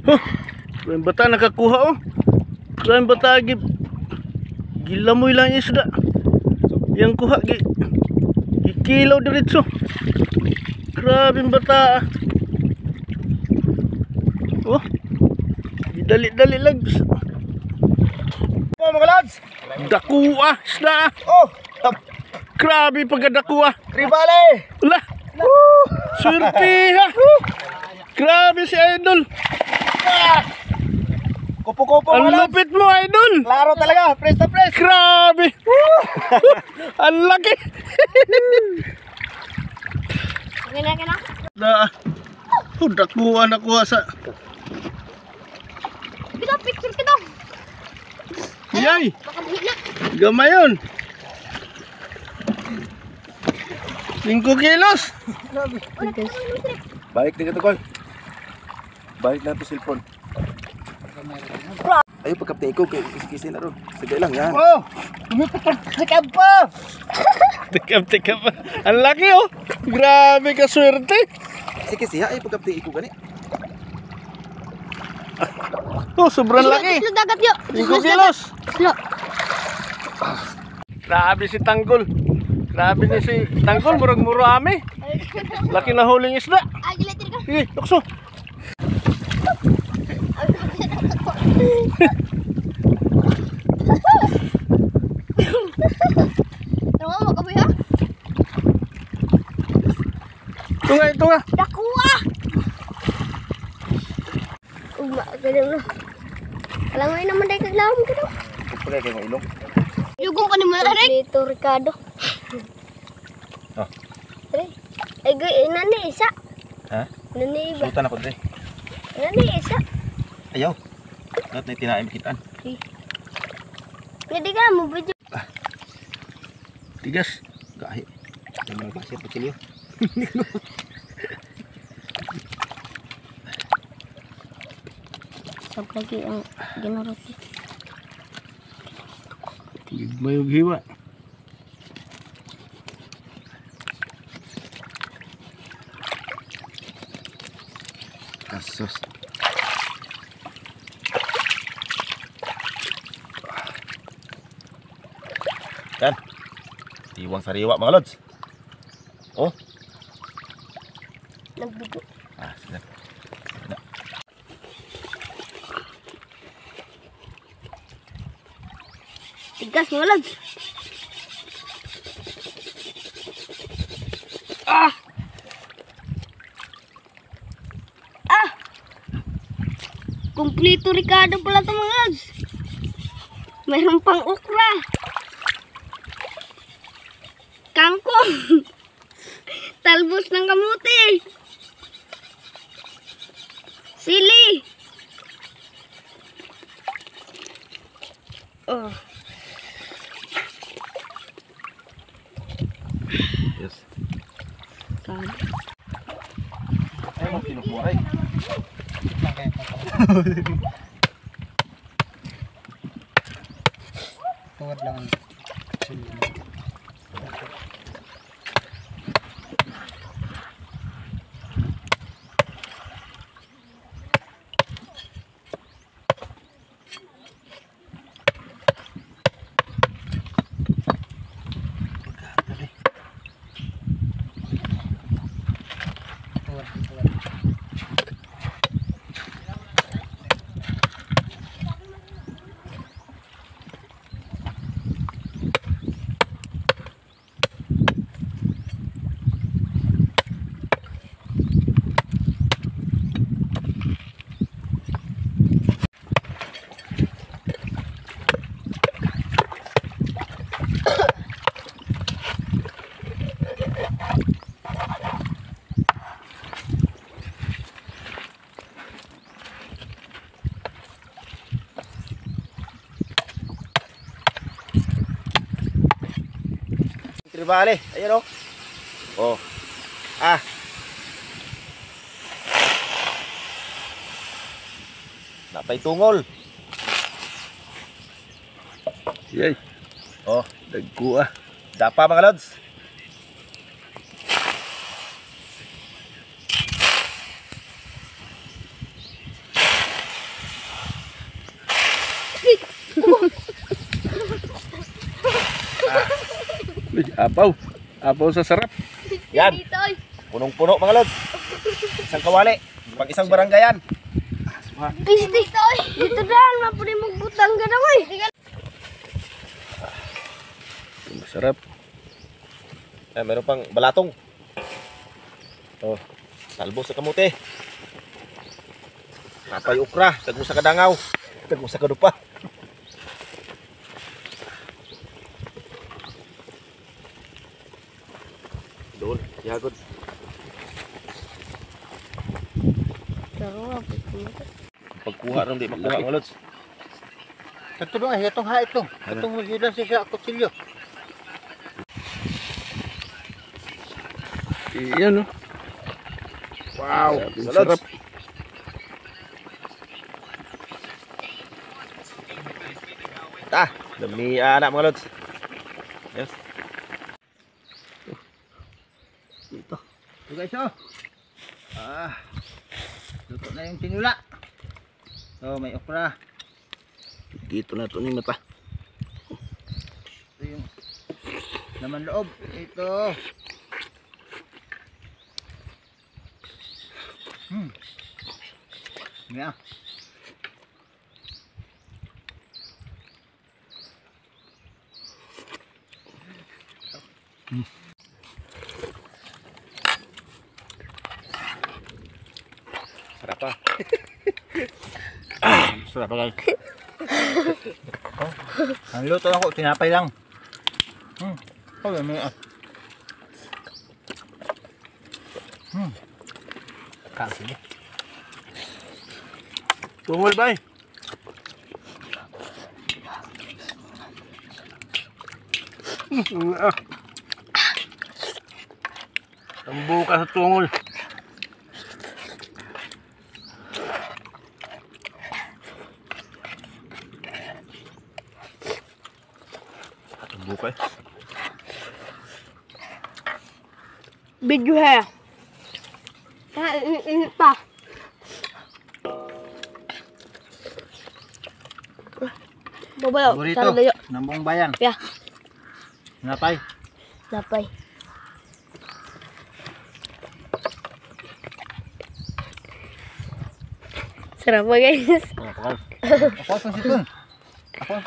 Huh, kung bata nakakuha oh. Kung bata gilamoy lang isda. Yang kuha gikilaw diretso. Grabe bata. Oh. Dali-dali lang. Oh mga lads. Dakuha isda. Oh, Grabe pagkadakuha. Tribale. Wala. Swerte ha. Grabe si Idol. Kupo-kupo Ang mga lads. lupit mo Idol. Klaro talaga, press to press. Grabe. Ang laki. Kina. Na. Dakuha nakuha sa. Kita picture kita. Yay. Baka bigla. Gamay yun. 5 kilos. Balik din ka to, Col. Balik na to cellphone. Ayo pagkapte ko kay kisi-kisi na ron. Sige lang yan. Oh. Tikab pa. Tikap pa. Ang laki oh. Grabe ka swerte. Kisi-kisi ha, ayo pagkapte ko gani. Oh, sobrang laki. Islo dagat yo. 5 kilos. Islo. Grabe si Tanggol. Grabe ni si Tanggol. Murag-muro ame. Laki na huling isda. Ay, gila tiri ka. Sige, tukso. Tara mo ka ba? Tunga. Dakuha. Ganun na. Alam mo naman dahil kaglaom ka daw. Pagkapte kayo ng ilong. Yugong ka ni mo na rin. Dito, Ricardo. Ah. Tari. Ay, nani isa. Ha? Nani iba. Sultan ako dre. Nani isa. Ayaw. Lahat na tinaim kitaan. Pwede ka mo, video. Tigas. Gahi. Yung mga basir pagkiliyo. Sab lagi ang ginaroti. Mayog hiwa. Kasos. Kan. Iwang sariwa mga lods. Oh. Nagbigo. Ah, siap. Tigas mo lang. Kumplito Ricardo pala ito mga lods. Mayroon pang okra. Kangkong. Talbos ng kamuti. Sili. Oh. Yes. God. Ay, mo pinukuray. Tuwad lang. Tribale, ayun oh. Oh. Ah. Napay tungol. Yay. Oh, Dagkuha. dapa mga lods. Uy, apaw. Apaw sa sarap. Yan. Dito ay. Punong-puno mga lods. Isang kawali. Pag isang baranggayan. Bis dito ay. Dito daan. Mapuli magbutang ka daw ay. Masarap. Eh, meron pang balatong. Oh, talbos sa kamote. Napay ukra, tagmo sa kadangaw, tagmo sa kadupa. Doon, yagod. Pagkuha rin di makuha mga lods. Ito doon ay itong hait to. Itong musilan siya kutsilyo. Iyan no. Wow, Masarap. Demi anak mga lods. Yes. Ito guys oh. Luto na yung tinula. So may okra. Dito na ito ni mata. Ito yung laman loob. Ito. Yeah. Sarap pa. Sarap ba guys? Ang luto ako, tinapay lang. Oh, may kasi niya. Tungol ba eh? Ang buka sa tungol. Ang bukay. Video hai. Init pa. Babayo, Burrito, tara layo. ng buong bayan. Ya, Napay. lapay. Sarap ba guys? Ako ang situn. Ako ang